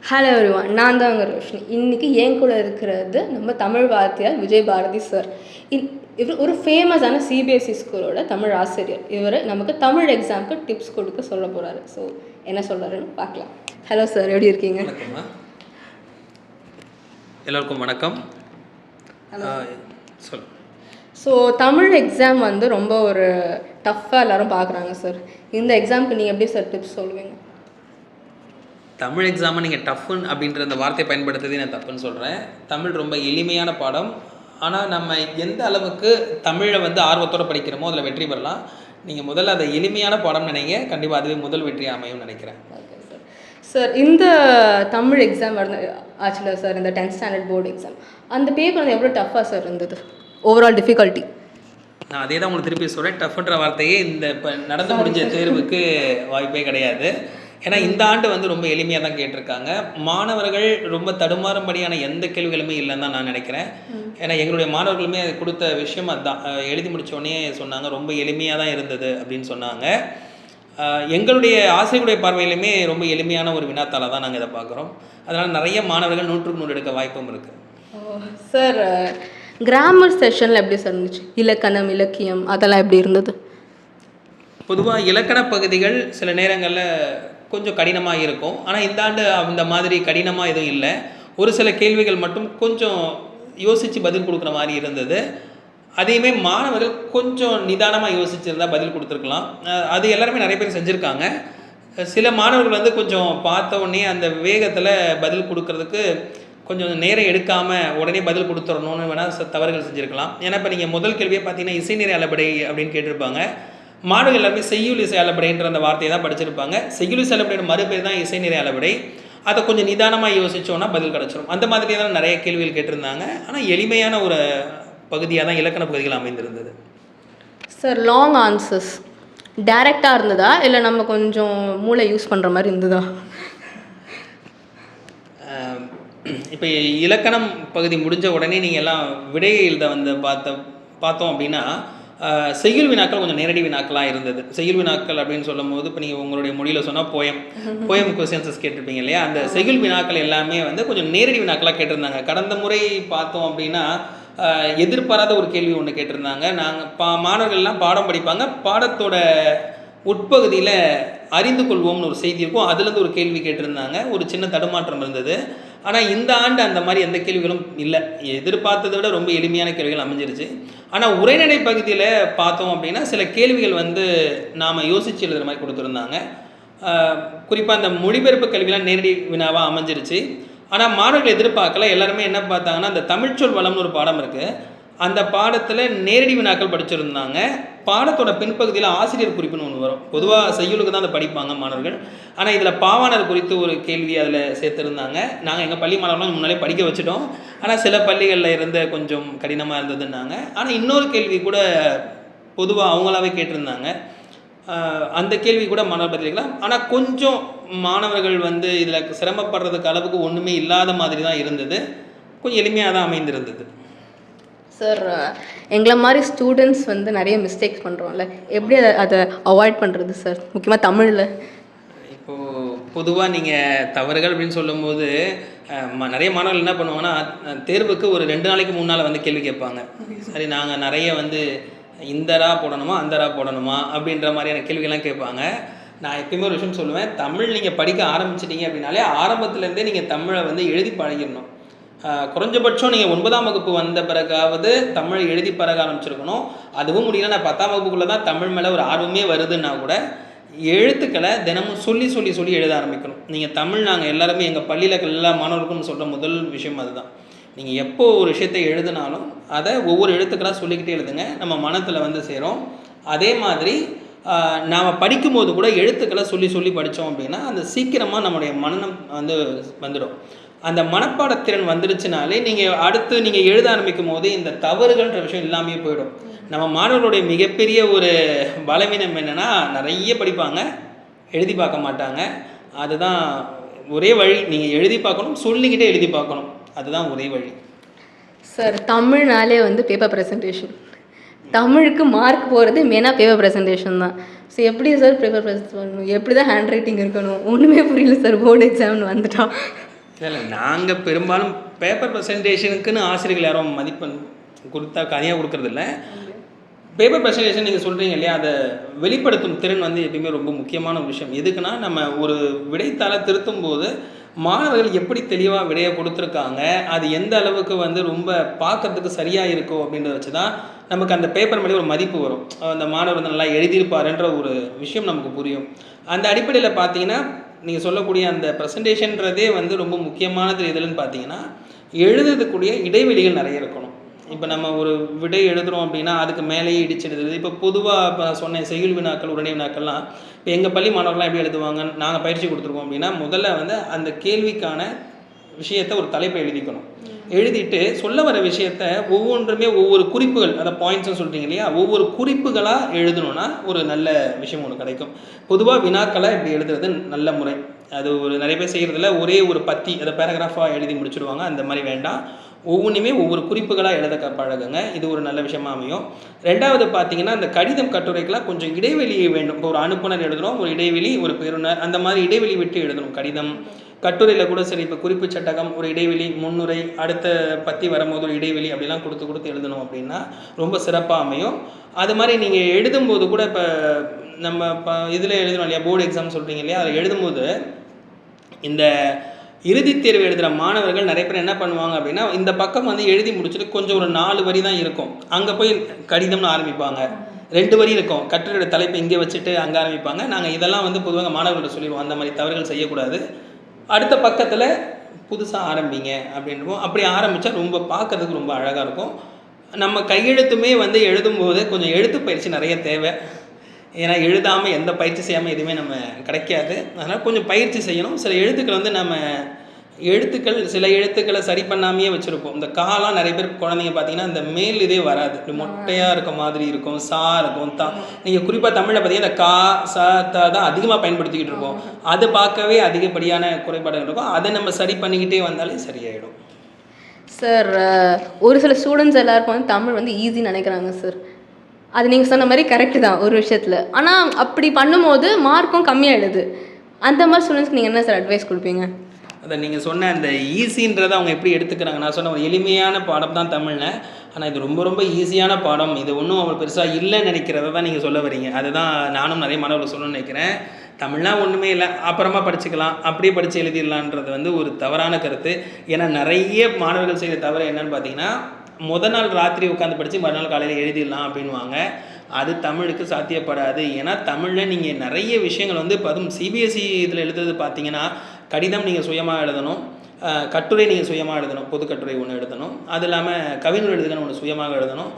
Hello everyone, நான் தான் உங்கள் ரோஷினி. இன்றைக்கி என் கூட இருக்கிறது நம்ம தமிழ் வாத்தியார் விஜய் பாரதி சார். இவர் ஒரு ஃபேமஸான சிபிஎஸ்சி ஸ்கூலோட தமிழ் ஆசிரியர். இவர் நமக்கு தமிழ் எக்ஸாமுக்கு டிப்ஸ் கொடுக்க சொல்ல போகிறாரு. ஸோ என்ன சொல்கிறாருன்னு பார்க்கலாம். ஹலோ சார், எப்படி இருக்கீங்க? எல்லோருக்கும் வணக்கம். சொல். ஸோ தமிழ் எக்ஸாம் வந்து ரொம்ப ஒரு டஃப்பாக எல்லோரும் பார்க்குறாங்க சார். இந்த எக்ஸாமுக்கு நீங்கள் எப்படி சார் டிப்ஸ் சொல்லுவீங்க? தமிழ் எக்ஸாமை நீங்கள் டஃப்புன்னு அப்படின்ற அந்த வார்த்தையை பயன்படுத்துறதே நான் தப்புன்னு சொல்கிறேன். தமிழ் ரொம்ப எளிமையான பாடம். ஆனால் நம்ம எந்த அளவுக்கு தமிழை வந்து ஆர்வத்தோடு படிக்கிறோமோ அதில் வெற்றி பெறலாம். நீங்கள் முதல்ல அதை எளிமையான பாடம் நினைங்க, கண்டிப்பாக அதுவே முதல் வெற்றியாக அமையும் நினைக்கிறேன். Okay sir. சார், இந்த தமிழ் எக்ஸாம் ஆச்சுல சார், இந்த 10th ஸ்டாண்டர்ட் போர்டு எக்ஸாம், அந்த பேப்பர் வந்து எவ்வளோ டஃப்பாக சார் இருந்தது? ஓவரால் டிஃபிகல்ட்டி நான் அதே தான் உங்களுக்கு திருப்பி சொல்கிறேன். டஃப்ன்ற வார்த்தையே இந்த இப்போ நடந்து முடிஞ்ச தேர்வுக்கு வாய்ப்பே கிடையாது. ஏன்னா இந்த ஆண்டு வந்து ரொம்ப எளிமையாக தான் கேட்டிருக்காங்க. மாணவர்கள் ரொம்ப தடுமாறும்படியான எந்த கேள்விகளுமே இல்லைன்னு தான் நான் நினைக்கிறேன். ஏன்னா எங்களுடைய மாணவர்களுமே அது கொடுத்த விஷயம் அதுதான். எழுதி முடித்தோடனே சொன்னாங்க ரொம்ப எளிமையாக தான் இருந்தது அப்படின்னு சொன்னாங்க. எங்களுடைய ஆசிரியருடைய பார்வையிலுமே ரொம்ப எளிமையான ஒரு வினாத்தாளை தான் நாங்கள் இதை பார்க்குறோம். அதனால் நிறைய மாணவர்கள் 100க்கு 100 எடுக்க வாய்ப்பும் இருக்குது. சார், கிராமர் செஷனில் எப்படி சார் இருந்துச்சு? இலக்கணம், இலக்கியம் அதெல்லாம் எப்படி இருந்தது? பொதுவாக இலக்கண பகுதிகள் சில நேரங்களில் கொஞ்சம் கடினமாக இருக்கும். ஆனால் இந்த ஆண்டு அந்த மாதிரி கடினமாக எதுவும் இல்லை. ஒரு சில கேள்விகள் மட்டும் கொஞ்சம் யோசித்து பதில் கொடுக்குற மாதிரி இருந்தது. அதையுமே மாணவர்கள் கொஞ்சம் நிதானமாக யோசிச்சுருந்தால் பதில் கொடுத்துருக்கலாம். அது எல்லாருமே நிறைய பேர் செஞ்சுருக்காங்க. சில மாணவர்கள் வந்து கொஞ்சம் பார்த்த உடனே அந்த வேகத்தில் பதில் கொடுக்கறதுக்கு கொஞ்சம் நேரம் எடுக்காமல் உடனே பதில் கொடுத்துடணும்னு வேணால் தவறுகள் செஞ்சுருக்கலாம். ஏன்னா இப்போ நீங்கள் முதல் கேள்வியை பார்த்தீங்கன்னா இசைநிறை அளபடை அப்படின்னு கேட்டிருப்பாங்க. மாணவர்கள் எல்லாருமே செய்யுள் இசை அளபடைன்ற அந்த வார்த்தையை தான் படிச்சிருப்பாங்க. செய்யுள் இசை அளபடையோட மறுபேர் தான் இசைநிறை அளபடை. அதை கொஞ்சம் நிதானமாக யோசித்தோன்னா பதில் கிடச்சிரும். அந்த மாதிரி தான் நிறைய கேள்விகள் கேட்டிருந்தாங்க. ஆனால் எளிமையான ஒரு பகுதியாக தான் இலக்கண பகுதிகள் அமைந்திருந்தது. சார், லாங் ஆன்சர்ஸ் டைரெக்டாக இருந்ததா இல்லை நம்ம கொஞ்சம் மூளை யூஸ் பண்ணுற மாதிரி இருந்ததா? இப்போ இலக்கணம் பகுதி முடிஞ்ச உடனே நீங்கள் எல்லாம் விடை எழுத வந்து பார்த்தோம் அப்படின்னா செய்யுள் வினாக்கள் கொஞ்சம் நேரடி வினாக்களாக இருந்தது. செய்யுள் வினாக்கள் அப்படின்னு சொல்லும் போது இப்போ நீங்கள் உங்களுடைய மொழியில் சொன்னால் போயம் கொஸ்டின்ஸஸ் கேட்டிருப்பீங்க இல்லையா? அந்த செய்யுள் வினாக்கள் எல்லாமே வந்து கொஞ்சம் நேரடி வினாக்களாக கேட்டிருந்தாங்க. கடந்த முறை பார்த்தோம் அப்படின்னா எதிர்பாராத ஒரு கேள்வி ஒன்று கேட்டிருந்தாங்க. நாங்கள் மாணவர்கள்லாம் பாடம் படிப்பாங்க, பாடத்தோட உட்பகுதியில் அறிந்து கொள்வோம்னு ஒரு செய்தி இருக்கும், அதுலேருந்து ஒரு கேள்வி கேட்டிருந்தாங்க. ஒரு சின்ன தடுமாற்றம் இருந்தது. ஆனால் இந்த ஆண்டு அந்த மாதிரி எந்த கேள்விகளும் இல்லை. எதிர்பார்த்ததை விட ரொம்ப எளிமையான கேள்விகள் அமைஞ்சிருச்சு. ஆனால் உரைநடை பகுதியில் பார்த்தோம் அப்படின்னா சில கேள்விகள் வந்து நாம் யோசித்து எழுதுகிற மாதிரி கொடுத்துருந்தாங்க. குறிப்பாக அந்த மொழிபெயர்ப்பு கல்வியெலாம் நேரடி வினாவாக அமைஞ்சிருச்சு. ஆனால் மாணவர்கள் எதிர்பார்க்கல. எல்லாருமே என்ன பார்த்தாங்கன்னா அந்த தமிழ்ச்சொல் வளம்னு ஒரு பாடம் இருக்குது, அந்த பாடத்தில் நேரடி வினாக்கள் படிச்சிருந்தாங்க. பாடத்தோட பின்பகுதியில் ஆசிரியர் குறிப்புன்னு ஒன்று வரும். பொதுவாக செய்யுளுக்கு தான் அதை படிப்பாங்க மாணவர்கள். ஆனால் இதில் பாவாணர் குறித்து ஒரு கேள்வி அதில் சேர்த்துருந்தாங்க. நாங்கள் எங்கள் பள்ளி மாணவர்களும் முன்னாலே படிக்க வச்சுட்டோம். ஆனால் சில பள்ளிகளில் இருந்த கொஞ்சம் கடினமாக இருந்ததுன்னாங்க. ஆனால் இன்னொரு கேள்வி கூட பொதுவாக அவங்களாவே கேட்டிருந்தாங்க. அந்த கேள்வி கூட மாணவர் பதிலிக்கலாம். ஆனால் கொஞ்சம் மாணவர்கள் வந்து இதில் சிரமப்படுறதுக்கு அளவுக்கு ஒன்றுமே இல்லாத மாதிரி தான் இருந்தது. கொஞ்சம் எளிமையாக தான் அமைந்திருந்தது. சார், எங்களை மாதிரி ஸ்டூடெண்ட்ஸ் வந்து நிறைய மிஸ்டேக்ஸ் பண்ணுறோம்ல, எப்படி அதை அவாய்ட் பண்ணுறது சார், முக்கியமாக தமிழில்? இப்போது பொதுவாக நீங்கள் தவறுகள் அப்படின்னு சொல்லும்போது நிறைய மாணவர்கள் என்ன பண்ணுவாங்கன்னா தேர்வுக்கு ஒரு 2 நாளைக்கு 3 நாள் வந்து கேள்வி கேட்பாங்க. சரி, நாங்கள் நிறைய வந்து இந்தரா போடணுமா அந்தரா போடணுமா அப்படின்ற மாதிரியான கேள்விகள்லாம் கேட்பாங்க. நான் எப்பயுமே ஒரு விஷயம் சொல்லுவேன், தமிழ் நீங்கள் படிக்க ஆரம்பிச்சிட்டிங்க அப்படின்னாலே ஆரம்பத்துலேருந்தே நீங்கள் தமிழை வந்து எழுதி பழகிடணும். குறைஞ்சபட்சம் நீங்கள் 9ஆம் வகுப்பு வந்த பிறகாவது தமிழ் எழுதி பழக ஆரம்பிச்சிருக்கணும். அதுவும் முடியல, நான் 10ஆம் வகுப்புக்குள்ளே தான் தமிழ் மேலே ஒரு ஆர்வமே வருதுன்னா கூட எழுத்துக்களை தினமும் சொல்லி எழுத ஆரம்பிக்கணும். நீங்கள் தமிழ் நாங்கள் எல்லாருமே எங்கள் பள்ளியில் எல்லா மாணவர்களுக்கும் சொல்கிற முதல் விஷயம் அதுதான். நீங்கள் எப்போ ஒரு விஷயத்தை எழுதினாலும் அதை ஒவ்வொரு எழுத்துக்களாக சொல்லிக்கிட்டே எழுதுங்க, நம்ம மனத்தில் வந்து சேரும். அதே மாதிரி நாம் படிக்கும்போது கூட எழுத்துக்களை சொல்லி படித்தோம் அப்படின்னா அந்த சீக்கிரமாக நம்முடைய மனநம் வந்து வந்துடும். அந்த மனப்பாடத்திறன் வந்துருச்சுனாலே நீங்கள் எழுத ஆரம்பிக்கும் போது இந்த தவறுகள்ன்ற விஷயம் இல்லாமே போயிடும். நம்ம மாணவர்களுடைய மிகப்பெரிய ஒரு பலவீனம் என்னென்னா நிறைய படிப்பாங்க, எழுதி பார்க்க மாட்டாங்க. அதுதான் ஒரே வழி. நீங்கள் எழுதி பார்க்கணும், சொல்லிக்கிட்டே எழுதி பார்க்கணும், அதுதான் ஒரே வழி. சார், தமிழ்னாலே வந்து பேப்பர் ப்ரெசன்டேஷன், தமிழுக்கு மார்க் போகிறது மெயினாக பேப்பர் ப்ரெசன்டேஷன் தான். ஸோ எப்படி சார் பேப்பர் ப்ரெசன்ட் பண்ணணும், எப்படி தான் ஹேண்ட் ரைட்டிங் இருக்கணும், ஒன்றுமே புரியல சார் போர்டு எக்ஸாம்னு வந்துட்டோம். இல்லை நாங்கள் பெரும்பாலும் பேப்பர் ப்ரெசன்டேஷனுக்குன்னு ஆசிரியர்கள் யாரும் மதிப்பெண் கொடுத்தா கதையாக கொடுக்கறதில்ல. பேப்பர் ப்ரெசன்டேஷன் நீங்கள் சொல்கிறீங்க இல்லையா, அதை வெளிப்படுத்தும் திறன் வந்து எப்பயுமே ரொம்ப முக்கியமான ஒரு விஷயம். எதுக்குன்னா நம்ம ஒரு விடைத்தாளை திருத்தும் போது மாணவர்கள் எப்படி தெளிவாக விடையை கொடுத்துருக்காங்க, அது எந்த அளவுக்கு வந்து ரொம்ப பார்க்கறதுக்கு சரியாக இருக்கோ அப்படின்றத வச்சு தான் நமக்கு அந்த பேப்பர் மேலே ஒரு மதிப்பு வரும். அந்த மாணவர் வந்து நல்லா எழுதியிருப்பாருன்ற ஒரு விஷயம் நமக்கு புரியும். அந்த அடிப்படையில் பார்த்தீங்கன்னா நீங்கள் சொல்லக்கூடிய அந்த ப்ரெசன்டேஷன்றதே வந்து ரொம்ப முக்கியமானது எதுலன்னு பார்த்தீங்கன்னா, எழுதுறதுக்கூடிய இடைவெளிகள் நிறைய இருக்கணும். இப்போ நம்ம ஒரு விடை எழுதுகிறோம் அப்படின்னா அதுக்கு மேலேயே இடிச்சு எழுதுறது. இப்போ பொதுவாக இப்போ நான் சொன்னேன் செய்யுள் வினாக்கள், உடனே வினாக்கள்லாம் இப்போ எங்கள் பள்ளி மாணவர்கள்லாம் எப்படி எழுதுவாங்க, நாங்கள் பயிற்சி கொடுத்துருக்கோம் அப்படின்னா முதல்ல வந்து அந்த கேள்விக்கான விஷயத்தை ஒரு தலைப்பை எழுதிக்கணும். எழுதிட்டு சொல்ல வர விஷயத்த ஒவ்வொன்றுமே ஒவ்வொரு குறிப்புகள், அதை பாயிண்ட்ஸ்னு சொல்கிறீங்க இல்லையா, ஒவ்வொரு குறிப்புகளாக எழுதணும்னா ஒரு நல்ல விஷயம் ஒன்று கிடைக்கும். பொதுவாக வினாக்களை இப்படி எழுதுறது நல்ல முறை. அது ஒரு நிறைய பேர் செய்கிறதுல ஒரே ஒரு பத்தி அதை பேராகிராஃபாக எழுதி முடிச்சுடுவாங்க. அந்த மாதிரி வேண்டாம். ஒவ்வொன்றுமே ஒவ்வொரு குறிப்புகளாக எழுத பழகுங்க. இது ஒரு நல்ல விஷயமா அமையும். ரெண்டாவது பார்த்தீங்கன்னா அந்த கடிதம் கட்டுரைக்கெல்லாம் கொஞ்சம் இடைவெளி வேண்டும். இப்போ ஒரு அனுப்புனர் எழுதுகிறோம், ஒரு இடைவெளி, ஒரு பெறுநர், அந்த மாதிரி இடைவெளி விட்டு எழுதணும். கடிதம் கட்டுரையில் கூட சரி, இப்போ குறிப்பு சட்டகம் ஒரு இடைவெளி, முன்னுரை, அடுத்த பத்தி வரும்போது ஒரு இடைவெளி அப்படிலாம் கொடுத்து எழுதணும் அப்படின்னா ரொம்ப சிறப்பாக அமையும். அது மாதிரி நீங்கள் எழுதும்போது கூட இப்போ நம்ம இதில் எழுதணும் இல்லையா, போர்டு எக்ஸாம் சொல்கிறீங்க இல்லையா, அதை எழுதும்போது இந்த இறுதித் தேர்வு எழுதுகிற மாணவர்கள் நிறைய பேர் என்ன பண்ணுவாங்க அப்படின்னா, இந்த பக்கம் வந்து எழுதி முடிச்சுட்டு கொஞ்சம் ஒரு 4 வரி தான் இருக்கும், அங்கே போய் கடிதம்னு ஆரம்பிப்பாங்க. 2 வரி இருக்கும், கட்டுரையோட தலைப்பை இங்கே வச்சுட்டு அங்கே ஆரம்பிப்பாங்க. நாங்கள் இதெல்லாம் வந்து பொதுவாக மாணவர்கள்ட்ட சொல்லிடுவோம், அந்த மாதிரி தவறுகள் செய்யக்கூடாது. அடுத்த பக்கத்தில் புதுசாக ஆரம்பிங்க அப்படின்றோம். அப்படி ஆரம்பித்தா ரொம்ப பார்க்கறதுக்கு ரொம்ப அழகாக இருக்கும். நம்ம கையெழுத்துமே வந்து எழுதும்போது கொஞ்சம் எழுத்து பயிற்சி நிறைய தேவை. ஏன்னா எழுதாமல் எந்த பயிற்சி செய்யாமல் எதுவுமே நம்ம கிடைக்காது. அதனால் கொஞ்சம் பயிற்சி செய்யணும். சில எழுத்துக்கள் வந்து நம்ம சில எழுத்துக்களை சரி பண்ணாமையே வச்சுருப்போம். இந்த காலாம் நிறைய பேர் குழந்தைங்க பார்த்தீங்கன்னா இந்த மேல் இதே வராது, இப்படி மொட்டையாக இருக்க மாதிரி இருக்கும், சா இருக்கும், தா. நீங்கள் குறிப்பாக தமிழில் பார்த்தீங்கன்னா இந்த கா சா தா தான் அதிகமாக பயன்படுத்திக்கிட்டு இருக்கோம். அது பார்க்கவே அதிகப்படியான குறைபாடுகள் இருக்கும். அதை நம்ம சரி பண்ணிக்கிட்டே வந்தாலே சரியாயிடும். சார், ஒரு சில ஸ்டூடெண்ட்ஸ் எல்லாருக்கும் வந்து தமிழ் வந்து ஈஸின்னு நினைக்கிறாங்க சார். அது நீங்கள் சொன்ன மாதிரி கரெக்டு தான் ஒரு விஷயத்தில். ஆனால் அப்படி பண்ணும்போது மார்க்கும் கம்மியாகிடுது. அந்த மாதிரி ஸ்டூடெண்ட்ஸ்க்கு நீங்கள் என்ன சார் அட்வைஸ் கொடுப்பீங்க? அதை நீங்கள் சொன்ன அந்த ஈஸின்றதை அவங்க எப்படி எடுத்துக்கிறாங்க, நான் சொன்ன ஒரு எளிமையான பாடம் தான் தமிழில், ஆனால் இது ரொம்ப ரொம்ப ஈஸியான பாடம், இது ஒன்றும் அவங்க பெருசாக இல்லைன்னு நினைக்கிறத தான் நீங்கள் சொல்ல வரீங்க. அதுதான் நானும் நிறைய மாணவர்கள் சொல்லணும்னு நினைக்கிறேன். தமிழ்லாம் ஒன்றுமே இல்லை, அப்புறமா படிச்சுக்கலாம், அப்படியே படித்து எழுதிடலான்றது வந்து ஒரு தவறான கருத்து. ஏன்னா நிறைய மாணவர்கள் செய்கிற தவறு என்னன்னு பார்த்தீங்கன்னா, முதல் நாள் ராத்திரி உட்காந்து படித்து மறுநாள் காலையில் எழுதிடலாம் அப்படின்வாங்க. அது தமிழுக்கு சாத்தியப்படாது. ஏன்னா தமிழில் நீங்கள் நிறைய விஷயங்கள் வந்து இப்போ அதுவும் சிபிஎஸ்சி இதில் எழுதுறது பார்த்தீங்கன்னா, கடிதம் நீங்கள் சுயமாக எழுதணும், கட்டுரை நீங்கள் சுயமாக எழுதணும், பொது கட்டுரை ஒன்று எழுதணும், அது இல்லாமல் கவிஞர் எழுதுகன்னு ஒன்று சுயமாக எழுதணும்.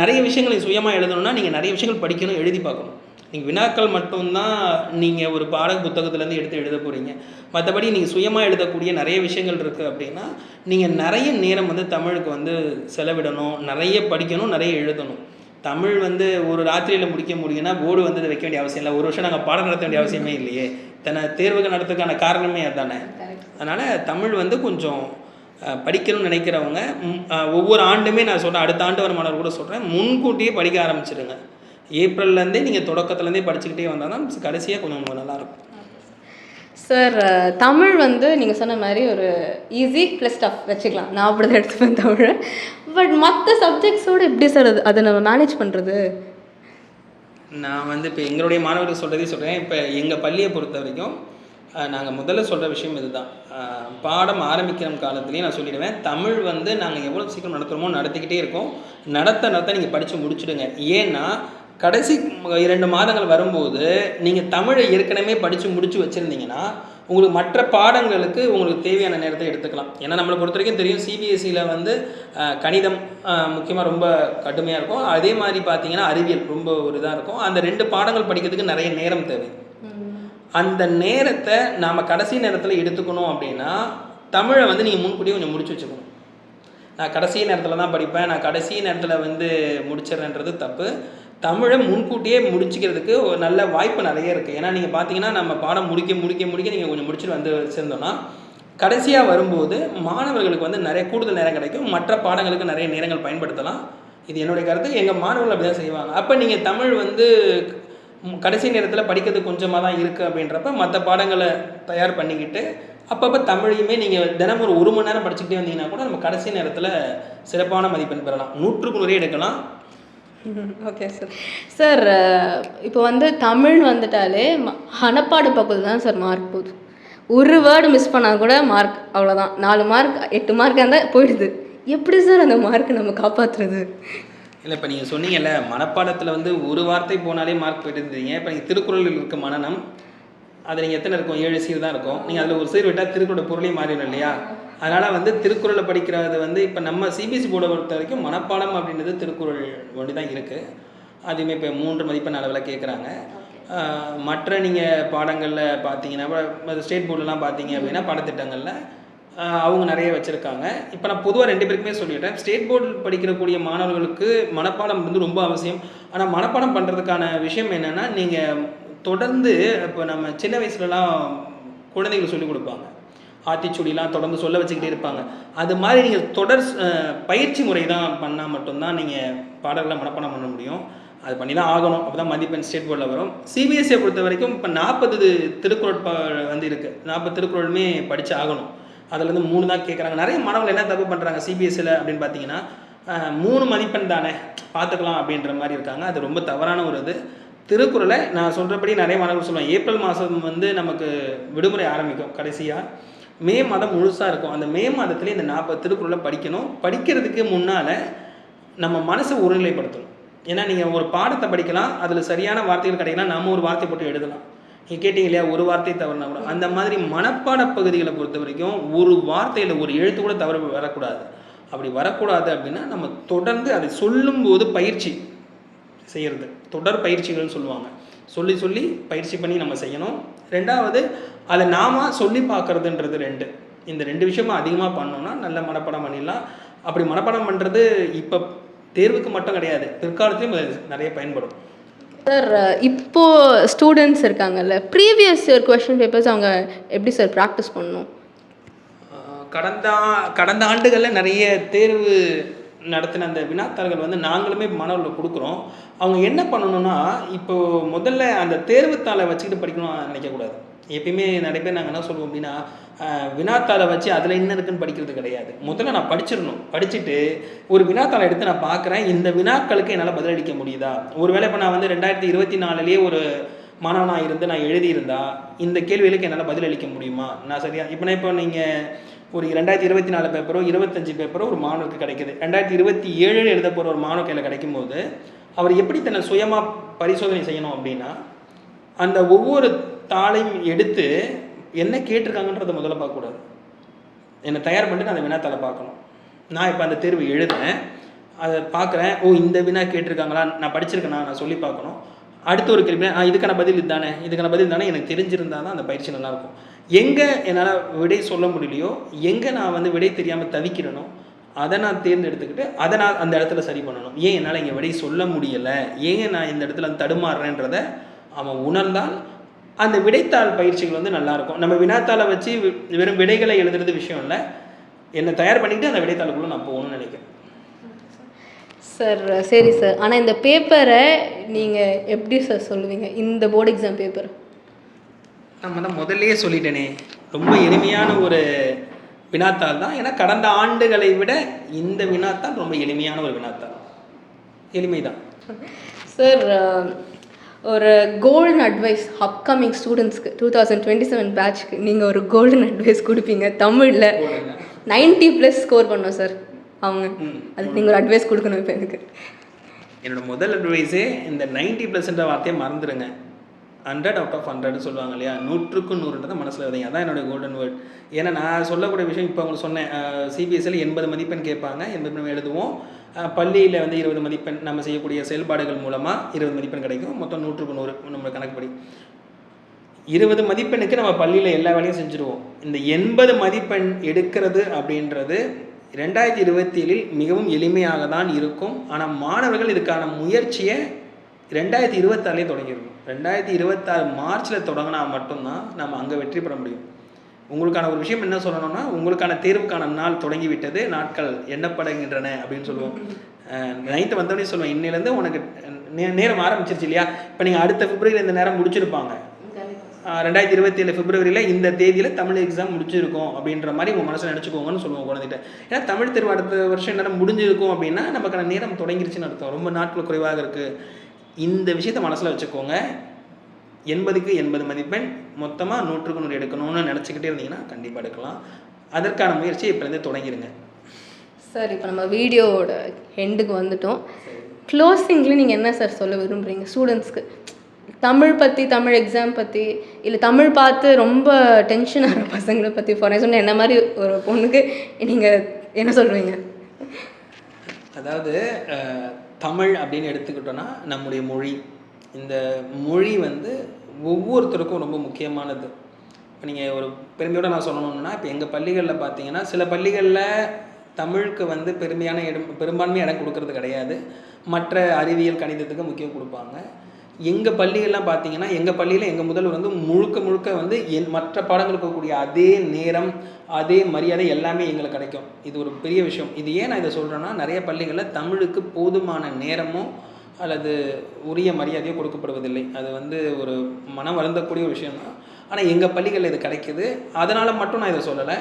நிறைய விஷயங்கள் நீங்கள் சுயமாக எழுதணும்னா நீங்கள் நிறைய விஷயங்கள் படிக்கணும், எழுதி பார்க்கணும். நீங்கள் வினாக்கள் மட்டும்தான் நீங்கள் ஒரு பாட புத்தகத்துலேருந்து எடுத்து எழுத போகிறீங்க. மற்றபடி நீங்கள் சுயமாக எழுதக்கூடிய நிறைய விஷயங்கள் இருக்குது அப்படின்னா நீங்கள் நிறைய நேரம் வந்து தமிழுக்கு வந்து செலவிடணும், நிறைய படிக்கணும், நிறைய எழுதணும். தமிழ் வந்து ஒரு ராத்திரியில் முடிக்க முடியும்னா போர்டு வந்து வைக்க வேண்டிய அவசியம் இல்லை. ஒரு வருஷம் நாங்கள் பாடம் நடத்த வேண்டிய அவசியமே இல்லையே. தேர்வுகள் நடத்துக்கான காரணமே அதுதானே. அதனால் தமிழ் வந்து கொஞ்சம் படிக்கணும்னு நினைக்கிறவங்க ஒவ்வொரு ஆண்டுமே நான் சொல்கிறேன், அடுத்த ஆண்டு வர மாணவர் கூட சொல்கிறேன், முன்கூட்டியே படிக்க ஆரம்பிச்சிடுங்க. ஏப்ரல்லேருந்தே நீங்கள் தொடக்கத்துலேருந்தே படிச்சுக்கிட்டே வந்தால் தான் கடைசியாக கொஞ்சம் நல்லாயிருக்கும். சார், தமிழ் வந்து நீங்கள் சொன்ன மாதிரி ஒரு ஈஸி ப்ளஸ் டஃப் வச்சுக்கலாம், நான் அப்படி தான் எடுத்துப்பேன் தமிழை. பட் மற்ற சப்ஜெக்ட்ஸோடு எப்படி சார் அதை நம்ம மேனேஜ் பண்ணுறது? நான் வந்து இப்போ எங்களுடைய மாணவர்கள் சொல்கிறதே சொல்கிறேன். இப்போ எங்கள் பள்ளியை பொறுத்த வரைக்கும் நாங்கள் முதல்ல சொல்கிற விஷயம் இதுதான். பாடம் ஆரம்பிக்கிற காலத்துலேயே நான் சொல்லிடுவேன், தமிழ் வந்து நாங்கள் எவ்வளோ சீக்கிரம் நடத்துகிறோமோ நடத்திக்கிட்டே இருக்கோம். நடத்த நீங்கள் படித்து முடிச்சுடுங்க. ஏன்னா கடைசி 2 மாதங்கள் வரும்போது நீங்கள் தமிழை ஏற்கனவே படித்து முடித்து வச்சுருந்தீங்கன்னா உங்களுக்கு மற்ற பாடங்களுக்கு உங்களுக்கு தேவையான நேரத்தை எடுத்துக்கலாம். ஏன்னா நம்மளை பொறுத்த வரைக்கும் தெரியும், சிபிஎஸ்சியில் வந்து கணிதம் முக்கியமாக ரொம்ப கடுமையாக இருக்கும். அதே மாதிரி பார்த்தீங்கன்னா அறிவியல் ரொம்ப ஒரு இதாக இருக்கும். அந்த 2 பாடங்கள் படிக்கிறதுக்கு நிறைய நேரம் தேவை. அந்த நேரத்தை நாம் கடைசி நேரத்தில் எடுத்துக்கணும் அப்படின்னா தமிழை வந்து நீங்கள் முன்கூட்டியே கொஞ்சம் முடிச்சு வச்சுக்கணும். நான் கடைசி நேரத்தில் தான் படிப்பேன், நான் கடைசி நேரத்தில் வந்து முடிச்சிடறேன்றது தப்பு. தமிழை முன்கூட்டியே முடிச்சுக்கிறதுக்கு ஒரு நல்ல வாய்ப்பு நிறைய இருக்குது. ஏன்னா நீங்கள் பார்த்தீங்கன்னா நம்ம பாடம் முடிக்க நீங்கள் கொஞ்சம் முடிச்சுட்டு வந்து சேர்ந்தோன்னா கடைசியாக வரும்போது மாணவர்களுக்கு வந்து நிறைய கூடுதல் நேரம் கிடைக்கும், மற்ற பாடங்களுக்கு நிறைய நேரங்கள் பயன்படுத்தலாம். இது என்னுடைய கருத்து. எங்கள் மாணவர்கள் அப்படி தான் செய்வாங்க. அப்போ நீங்கள் தமிழ் வந்து கடைசி நேரத்தில் படிக்கிறது கொஞ்சமாக தான் இருக்குது அப்படின்றப்ப மற்ற பாடங்களை தயார் பண்ணிக்கிட்டு அப்பப்போ தமிழையுமே நீங்கள் தினமும் ஒரு 1 மணி நேரம் படிச்சுக்கிட்டே வந்தீங்கன்னா கூட நம்ம கடைசி நேரத்தில் சிறப்பான மதிப்பெண் பெறலாம். 100க்கு 100 எடுக்கலாம். Okay sir. சார் இப்போ வந்து தமிழ் வந்துட்டாலே மனப்பாட பகுதி தான் சார் மார்க் போகுது. ஒரு வேர்டு மிஸ் பண்ணால் கூட மார்க் அவ்வளோதான். 4 மார்க் 8 மார்க்காக இருந்தால் போயிடுது. எப்படி சார் அந்த மார்க்கை நம்ம காப்பாற்றுறது? இல்லை, இப்போ நீங்கள் சொன்னீங்கல்ல மனப்பாடத்தில் வந்து ஒரு வார்த்தை போனாலே மார்க் போயிட்டு இருந்தீங்க. இப்போ நீங்கள் திருக்குறளில் இருக்க மனனம் அது நீங்கள் எத்தனை இருக்கும்? 7 சீர் தான் இருக்கும். நீங்கள் அதில் ஒரு சீர் விட்டால் திருக்குறளோட பொருளே மாறிடும் இல்லையா? அதனால் வந்து திருக்குறளை படிக்கிறது வந்து இப்போ நம்ம சிபிஎஸ்சி போர்டை பொறுத்த வரைக்கும் மனப்பாடம் அப்படின்றது திருக்குறள் ஒன்று தான் இருக்குது. அதுவுமே இப்போ 3 மதிப்பெண் அளவில் கேட்குறாங்க. மற்ற நீங்கள் பாடங்களில் பார்த்தீங்கன்னா ஸ்டேட் போர்டுலாம் பார்த்தீங்க அப்படின்னா பாடத்திட்டங்களில் அவங்க நிறைய வச்சுருக்காங்க. இப்போ நான் பொதுவாக 2 பேருக்குமே சொல்லிவிட்டேன். ஸ்டேட் போர்டு படிக்கிறக்கூடிய மாணவர்களுக்கு மனப்பாடம் வந்து ரொம்ப அவசியம். ஆனால் மனப்பாடம் பண்ணுறதுக்கான விஷயம் என்னென்னா, நீங்கள் தொடர்ந்து இப்போ நம்ம சின்ன வயசுலலாம் குழந்தைகளுக்கு சொல்லிக் கொடுப்பாங்க. ஆத்திச்சூடிலாம் தொடர்ந்து சொல்ல வச்சுக்கிட்டே இருப்பாங்க. அது மாதிரி நீங்கள் தொடர் பயிற்சி முறை தான் பண்ணால் மட்டும்தான் நீங்கள் பாடல்களை மனப்பாடம் பண்ண முடியும். அது பண்ணி தான் ஆகணும். அப்போ தான் மதிப்பெண் ஸ்டேட் போர்டில் வரும். சிபிஎஸ்சியை பொறுத்த வரைக்கும் இப்போ 40 திருக்குறள் வந்து இருக்குது. 40 திருக்குறளுமே படித்து ஆகணும். அதுலேருந்து 3 தான் கேட்குறாங்க. நிறைய மாணவர்கள் என்ன தப்பு பண்ணுறாங்க சிபிஎஸ்சியில் அப்படின்னு பார்த்தீங்கன்னா, 3 மதிப்பெண் தானே பார்த்துக்கலாம் அப்படின்ற மாதிரி இருக்காங்க. அது ரொம்ப தவறான ஒரு இது. திருக்குறளை நான் சொல்கிறபடி நிறைய மாணவர்கள் சொல்லுவாங்க, ஏப்ரல் மாதம் வந்து நமக்கு விடுமுறை ஆரம்பிக்கும். கடைசியாக மே மாதம் முழுசாக இருக்கும். அந்த மே மாதத்துலேயே இந்த 40 திருக்குறளை படிக்கணும். படிக்கிறதுக்கு முன்னால் நம்ம மனசை ஒருநிலைப்படுத்தணும். ஏன்னா நீங்கள் ஒரு பாடத்தை படிக்கலாம், அதில் சரியான வார்த்தைகள் கிடைக்கலாம், நம்ம ஒரு வார்த்தை போட்டு எழுதலாம். நீங்கள் கேட்டீங்க இல்லையா, ஒரு வார்த்தை தவறுனா கூட. அந்த மாதிரி மனப்பாட பகுதிகளை பொறுத்த வரைக்கும் ஒரு வார்த்தையில் ஒரு எழுத்து கூட தவறு வரக்கூடாது. அப்படி வரக்கூடாது அப்படின்னா நம்ம தொடர்ந்து அதை சொல்லும்போது பயிற்சி செய்கிறது, தொடர் பயிற்சிகள்னு சொல்லுவாங்க. சொல்லி சொல்லி பயிற்சி பண்ணி நம்ம செய்யணும். 2வது அதை நாம சொல்லி பார்க்குறதுன்றது 2. இந்த 2 விஷயமும் அதிகமாக பண்ணோன்னா நல்ல மனப்பாடம் பண்ணிடலாம். அப்படி மனப்பாடம் பண்ணுறது இப்போ தேர்வுக்கு மட்டும் கிடையாது, பிற்காலத்துலேயும் நிறைய பயன்படும். சார் இப்போது ஸ்டூடெண்ட்ஸ் இருக்காங்கல்ல, ப்ரீவியஸ் இயர் கொஷின் பேப்பர்ஸ் அவங்க எப்படி சார் ப்ராக்டிஸ் பண்ணணும்? கடந்த ஆண்டுகளில் நிறைய தேர்வு நடத்தின அந்த வினாத்தாள்கள் வந்து நாங்களுமே மாணவர்களுக்கு கொடுக்குறோம். அவங்க என்ன பண்ணணும்னா, இப்போது முதல்ல அந்த தேர்வுத்தாளை வச்சுக்கிட்டு படிக்கணும்னு நினைக்கக்கூடாது. எப்பயுமே நிறைய பேர் நாங்கள் என்ன சொல்லுவோம் அப்படின்னா, வினாத்தாளை வச்சு அதில் என்ன இருக்குன்னு படிக்கிறது கிடையாது. முதல்ல நான் படிச்சிடணும். படிச்சுட்டு ஒரு வினாத்தாளை எடுத்து நான் பார்க்குறேன், இந்த வினாக்களுக்கு என்னால் பதிலளிக்க முடியுதா? ஒருவேளை இப்போ நான் வந்து 2024 ஒரு மாணவனாக இருந்து நான் எழுதியிருந்தா இந்த கேள்விகளுக்கு என்னால் பதிலளிக்க முடியுமா? நான் சரியா இப்போ நீங்கள் ஒரு 2024 பேப்பரோ 25 பேப்பரோ ஒரு மாணவருக்கு கிடைக்குது. 2027 எழுத போகிற ஒரு மாணவ கையில் கிடைக்கும்போது அவர் எப்படி தன்னை சுயமாக பரிசோதனை செய்யணும் அப்படின்னா, அந்த ஒவ்வொரு தாளையும் எடுத்து என்ன கேட்டிருக்காங்கன்றதை முதல்ல பார்க்கக்கூடாது. என்னை தயார் பண்ணிட்டு அந்த வினாத்தாளை பார்க்கணும். நான் இப்போ அந்த தேர்வு எழுதுறேன், அதை பார்க்குறேன், ஓ இந்த வினா கேட்டிருக்காங்களா, நான் படிச்சிருக்கேனா, நான் சொல்லி பார்க்கணும். அடுத்த ஒரு கேள்வி, இதுக்கான பதில் இதுதானே, இதுக்கான பதில் தானே எனக்கு தெரிஞ்சிருந்தால் தான் அந்த பயிற்சி நல்லாயிருக்கும். எங்கே என்னால் விடை சொல்ல முடியலையோ, எங்கே நான் வந்து விடை தெரியாமல் தவிக்கிறேனோ அதை நான் தேர்ந்தெடுத்துக்கிட்டு அதை நான் அந்த இடத்துல சரி பண்ணணும். ஏன் என்னால் இங்கே விடை சொல்ல முடியலை, ஏங்க நான் இந்த இடத்துல தடுமாறுறேன்றதை அவன் உணர்ந்தால் அந்த விடைத்தாள் பயிற்சிகள் வந்து நல்லாயிருக்கும். நம்ம வினாத்தாளை வச்சு வெறும் விடைகளை எழுதுறது விஷயம் இல்லை, என்னை தயார் பண்ணிக்கிட்டு அந்த விடைத்தாளுக்குள்ளே நான் போகணும்னு நினைக்கிறேன். சார் சரி சார், ஆனால் இந்த பேப்பரை நீங்கள் எப்படி சார் சொல்லுவீங்க, இந்த போர்டு எக்ஸாம் பேப்பர்? நம்ம தான் முதல்லையே சொல்லிட்டேனே, ரொம்ப எளிமையான ஒரு வினாத்தாள் தான். ஏன்னா கடந்த ஆண்டுகளை விட இந்த வினாத்தாள் ரொம்ப எளிமையான ஒரு வினாத்தாள், எளிமை தான். சார் ஒரு கோல்டன் அட்வைஸ் அப்கமிங் ஸ்டூடெண்ட்ஸ்க்கு 2027 பேட்ச்க்கு நீங்கள் ஒரு கோல்டன் அட்வைஸ் கொடுப்பீங்க தமிழில்? 90+ ஸ்கோர் பண்ணோம் சார் அவங்க, அதுக்கு நீங்கள் ஒரு அட்வைஸ் கொடுக்கணும். இப்போ எனக்கு என்னோட முதல் அட்வைஸே இந்த 90+ன்ற வார்த்தையை மறந்துடுங்க. 100 out of 100 சொல்லுவாங்க இல்லையா, 100க்கு 100ன்றதை மனசில் விதைங்க. அதான் என்னுடைய கோல்டன் வேர்ட். ஏன்னா நான் சொல்லக்கூடிய விஷயம் இப்போ உங்களுக்கு சொன்னேன், சிபிஎஸ்சியில் 80 மதிப்பெண் கேட்பாங்க, 80 மதிப்பெண் எழுதுவோம். பள்ளியில் வந்து 20 மதிப்பெண் நம்ம செய்யக்கூடிய செயல்பாடுகள் மூலமாக 20 மதிப்பெண் கிடைக்கும். மொத்தம் 100க்கு 100 நம்ம கணக்குப்படி 20 மதிப்பெண்ணுக்கு நம்ம பள்ளியில் எல்லா வேலையும் செஞ்சுருவோம். இந்த 80 மதிப்பெண் எடுக்கிறது அப்படின்றது 2027 மிகவும் எளிமையாக தான் இருக்கும். ஆனால் மாணவர்கள் இதுக்கான முயற்சியை 2026 தொடங்கிடணும். 2026 மார்ச்சில் தொடங்கினா மட்டும்தான் நம்ம அங்கே வெற்றி பெற முடியும். உங்களுக்கான ஒரு விஷயம் என்ன சொல்லணும்னா, உங்களுக்கான தேர்வுக்கான நாள் தொடங்கிவிட்டது, நாட்கள் எண்ணப்படுகின்றன அப்படின்னு சொல்லுவோம். 9th வந்தோடனே சொல்லுவேன், இன்னிலேருந்து உனக்கு நேரம் ஆரம்பிச்சிருச்சு இல்லையா. இப்போ நீங்கள் அடுத்த பிப்ரவரியில் இந்த நேரம் முடிச்சிருப்பாங்க. 2027 பிப்ரவரியில் இந்த தேதியில் தமிழ் எக்ஸாம் முடிஞ்சிருக்கும் அப்படின்ற மாதிரி உங்கள் மனசில் நினச்சிக்கோங்கன்னு சொல்லுவோம் குழந்தைகிட்ட. ஏன்னா தமிழ் தேர்வு அடுத்த வருஷம் நேரம் முடிஞ்சிருக்கும் அப்படின்னா நமக்கான நேரம் தொடங்கிருச்சுன்னு அர்த்தம். ரொம்ப நாட்கள் குறைவாக இருக்குது. இந்த விஷயத்தை மனசில் வச்சுக்கோங்க. 80க்கு 80 மதிப்பெண் மொத்தமாக 100க்கு 100 எடுக்கணும்னு நினச்சிக்கிட்டே இருந்தீங்கன்னா கண்டிப்பாக எடுக்கலாம். அதற்கான முயற்சியை இப்போலேருந்தே தொடங்கிடுங்க. சார் இப்போ நம்ம வீடியோவோட எண்டுக்கு வந்துட்டோம். க்ளோசிங்கில் நீங்கள் என்ன சார் சொல்ல விரும்புகிறீங்க ஸ்டூடெண்ட்ஸ்க்கு? தமிழ் பற்றி, தமிழ் எக்ஸாம் பற்றி, இல்லை தமிழ் பார்த்து ரொம்ப டென்ஷன் ஆகிற பசங்களை பற்றி, ஃபார் எக்ஸாம்பிள் என்ன மாதிரி ஒரு பொண்ணுக்கு நீங்கள் என்ன சொல்லுவீங்க? அதாவது தமிழ் அப்படின்னு எடுத்துக்கிட்டோன்னா நம்முடைய மொழி. இந்த மொழி வந்து ஒவ்வொருத்தருக்கும் ரொம்ப முக்கியமானது. இப்போ நீங்கள் ஒரு பெருமையோடு நான் சொல்லணும்னா, இப்போ எங்கள் பள்ளிகளில் பார்த்தீங்கன்னா சில பள்ளிகளில் தமிழுக்கு வந்து பெரும்பான்மை இடம் கொடுக்கறது கிடையாது. மற்ற அறிவியல் கணிதத்துக்கு முக்கியம் கொடுப்பாங்க. எங்கள் பள்ளிகள்லாம் பார்த்தீங்கன்னா எங்கள் பள்ளியில் எங்கள் முதல்வர் வந்து முழுக்க வந்து மற்ற பாடங்களுக்கு இருக்கக்கூடிய அதே நேரம், அதே மரியாதை எல்லாமே எங்களுக்கு கிடைக்கும். இது ஒரு பெரிய விஷயம். இது ஏன் நான் இதை சொல்கிறேன்னா, நிறைய பள்ளிகளில் தமிழுக்கு போதுமான நேரமோ அல்லது உரிய மரியாதையோ கொடுக்கப்படுவதில்லை. அது வந்து ஒரு மனம் வருந்தக்கூடிய ஒரு விஷயம் தான். ஆனால் எங்கள் பள்ளிகளில் இது கிடைக்கிது. அதனால் மட்டும் நான் இதை சொல்லலை,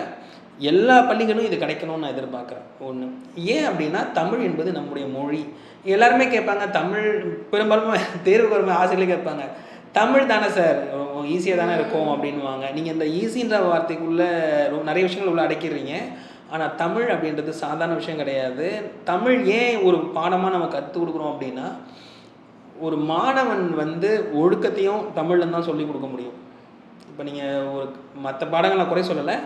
எல்லா பள்ளிகளும் இது கிடைக்கணும்னு நான் எதிர்பார்க்குறேன். ஒன்று ஏன் அப்படின்னா, தமிழ் என்பது நம்முடைய மொழி. எல்லாருமே கேட்பாங்க, தமிழ் பெரும்பாலும் தேர்வுக்கு வரும் ஆசிரியர்களே கேட்பாங்க, தமிழ் தானே சார் ஈஸியாக தானே இருக்கும் அப்படின்வாங்க. நீங்கள் இந்த ஈஸின்ற வார்த்தைக்குள்ளே நிறைய விஷயங்கள் உள்ள அடைக்கிறீங்க. ஆனால் தமிழ் அப்படின்றது சாதாரண விஷயம் கிடையாது. தமிழ் ஏன் ஒரு பாடமாக நம்ம கற்றுக் கொடுக்குறோம் அப்படின்னா, ஒரு மாணவன் வந்து ஒழுக்கத்தையும் தமிழில் தான் சொல்லிக் கொடுக்க முடியும். இப்போ நீங்கள் ஒரு மற்ற பாடங்களை குறை சொல்லலை,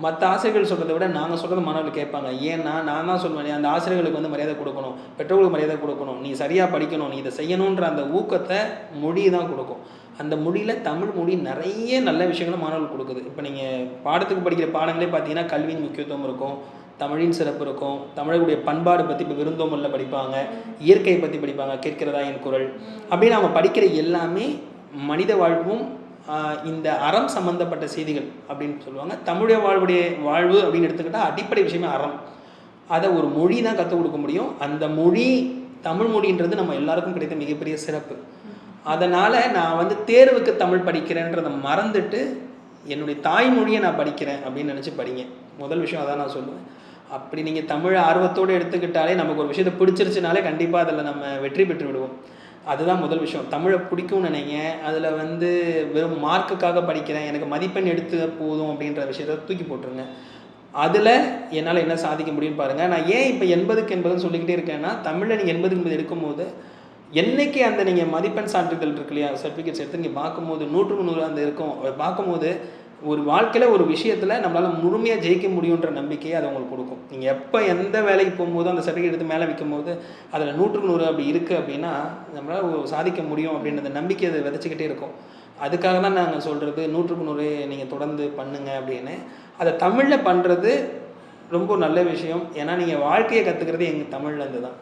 மற்ற ஆசிரியர்கள் சொல்கிறத விட நாங்கள் சொல்கிறது மாணவர்கள் கேட்பாங்க. ஏன்னா நான் தான் சொல்லுவேன், அந்த ஆசிரியர்களுக்கு வந்து மரியாதை கொடுக்கணும், பெற்றோர்களுக்கு மரியாதை கொடுக்கணும், நீ சரியாக படிக்கணும், நீ இதை செய்யணுன்ற அந்த ஊக்கத்தை மொழி தான் கொடுக்கும். அந்த மொழியில் தமிழ் மொழி நிறைய நல்ல விஷயங்களும் மாணவர்கள் கொடுக்குது. இப்போ நீங்கள் பாடத்துக்கு படிக்கிற பாடங்களே பார்த்தீங்கன்னா கல்வியின் முக்கியத்துவம் இருக்கும், தமிழின் சிறப்பு இருக்கும், தமிழர்களுடைய பண்பாடு பற்றி இப்போ விருந்தோம்பலில் படிப்பாங்க, இயற்கையை பற்றி படிப்பாங்க, கேட்கிறதா என் குரல் அப்படின்னு அவங்க படிக்கிற எல்லாமே மனித வாழ்வும் இந்த அறம் சம்மந்தப்பட்ட செய்திகள் அப்படின்னு சொல்லுவாங்க. தமிழுடைய வாழ்வு அப்படின்னு எடுத்துக்கிட்டால் அடிப்படை விஷயமே அறம். அதை ஒரு மொழி தான் கற்றுக் கொடுக்க முடியும். அந்த மொழி தமிழ் மொழின்றது நம்ம எல்லாருக்கும் கிடைத்த மிகப்பெரிய சிறப்பு. அதனால் நான் வந்து தேர்வுக்கு தமிழ் படிக்கிறேன்றதை மறந்துட்டு என்னுடைய தாய்மொழியை நான் படிக்கிறேன் அப்படின்னு நினச்சி படிங்க. முதல் விஷயம் அதான் நான் சொல்லுவேன். அப்படி நீங்கள் தமிழ் ஆர்வத்தோடு எடுத்துக்கிட்டாலே, நமக்கு ஒரு விஷயத்தை பிடிச்சிருச்சுனாலே கண்டிப்பாக அதில் நம்ம வெற்றி பெற்று விடுவோம். அதுதான் முதல் விஷயம். தமிழை பிடிக்கும்னு நினைங்க. அதில் வந்து வெறும் மார்க்குக்காக படிக்கிறேன், எனக்கு மதிப்பெண் எடுத்து போதும் அப்படின்ற விஷயத்தை தூக்கி போட்டுருங்க. அதில் என்னால் என்ன சாதிக்க முடியும்னு பாருங்கள். நான் ஏன் இப்போ 80க்கு 80ன்னு சொல்லிக்கிட்டே இருக்கேன்னா, தமிழில் நீங்கள் 80க்கு 80 எடுக்கும்போது என்றைக்கு அந்த நீங்கள் மதிப்பெண் சான்றிதழ் இருக்கு இல்லையா, சர்டிஃபிகேட்ஸ் எடுத்து நீங்கள் பார்க்கும்போது 100க்கு 100 அந்த இருக்கும். அதை பார்க்கும்போது ஒரு வாழ்க்கையில் ஒரு விஷயத்தில் நம்மளால் முழுமையாக ஜெயிக்க முடியுன்ற நம்பிக்கையை அதை உங்களுக்கு கொடுக்கும். நீங்கள் எப்போ எந்த வேலைக்கு போகும்போதும் அந்த சர்டிஃபிகேட் எடுத்து மேலே வைக்கும்போது அதில் 100க்கு 100 அப்படி இருக்குது அப்படின்னா நம்மளால் சாதிக்க முடியும் அப்படின்றத நம்பிக்கை அதை விதைச்சிக்கிட்டே இருக்கும். அதுக்காக தான் நாங்கள் சொல்கிறது 100க்கு 100 நீங்கள் தொடர்ந்து பண்ணுங்க அப்படின்னு. அதை தமிழில் பண்ணுறது ரொம்ப நல்ல விஷயம். ஏன்னா நீங்கள் வாழ்க்கையை கற்றுக்கிறது எங்கள் தமிழ்லேருந்து தான்.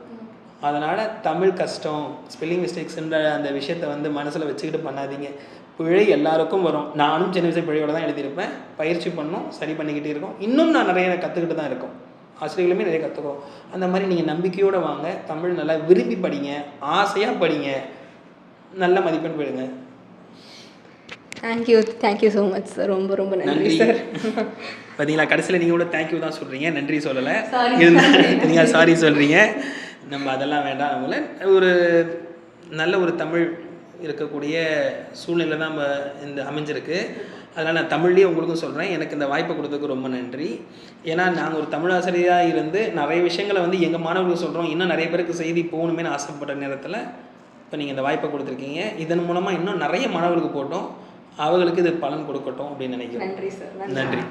அதனால் தமிழ் கஷ்டம், ஸ்பெல்லிங் மிஸ்டேக்ஸ்ன்ற அந்த விஷயத்தை வந்து மனசில் வச்சுக்கிட்டு பண்ணாதீங்க. பிழை எல்லாருக்கும் வரும். நானும் சின்ன வயசு பிழையோடு தான் எழுதியிருப்பேன். பயிற்சி பண்ணோம், சரி பண்ணிக்கிட்டே இருக்கோம். இன்னும் நான் நிறைய கற்றுக்கிட்டு தான் இருக்கோம். ஆசிரியர்களுமே நிறைய கற்றுக்கிறோம். அந்த மாதிரி நீங்கள் நம்பிக்கையோடு வாங்க. தமிழ் நல்லா விரும்பி படிங்க, ஆசையாக படிங்க, நல்ல மதிப்பெண் பெறுங்க. Thank you so much sir. ரொம்ப ரொம்ப நன்றி சார். பார்த்தீங்களா, கடைசியில் நீங்கள் கூட தேங்க்யூ தான் சொல்கிறீங்க, நன்றி சொல்லலை. நீங்கள் சாரி சொல்கிறீங்க. நம்ம அதெல்லாம் வேண்டாம். நம்மள ஒரு நல்ல ஒரு தமிழ் இருக்கக்கூடிய சூழ்நிலை தான் நம்ம இந்த அமைஞ்சிருக்கு. அதனால் நான் தமிழ்லேயே உங்களுக்கும் சொல்கிறேன், எனக்கு இந்த வாய்ப்பை கொடுத்ததுக்கு ரொம்ப நன்றி. ஏன்னா நாங்கள் ஒரு தமிழ் ஆசிரியராக இருந்து நிறைய விஷயங்களை வந்து எங்கள் மாணவர்களுக்கு சொல்கிறோம். இன்னும் நிறைய பேருக்கு செய்தி போகணுமேனு ஆசைப்படுற நேரத்தில் இப்போ நீங்கள் இந்த வாய்ப்பை கொடுத்துருக்கீங்க. இதன் மூலமாக இன்னும் நிறைய மாணவர்களுக்கு போட்டோம், அவங்களுக்கு இது பலன் கொடுக்கட்டும் அப்படின்னு நினைக்கிறேன். நன்றி சார். நன்றி.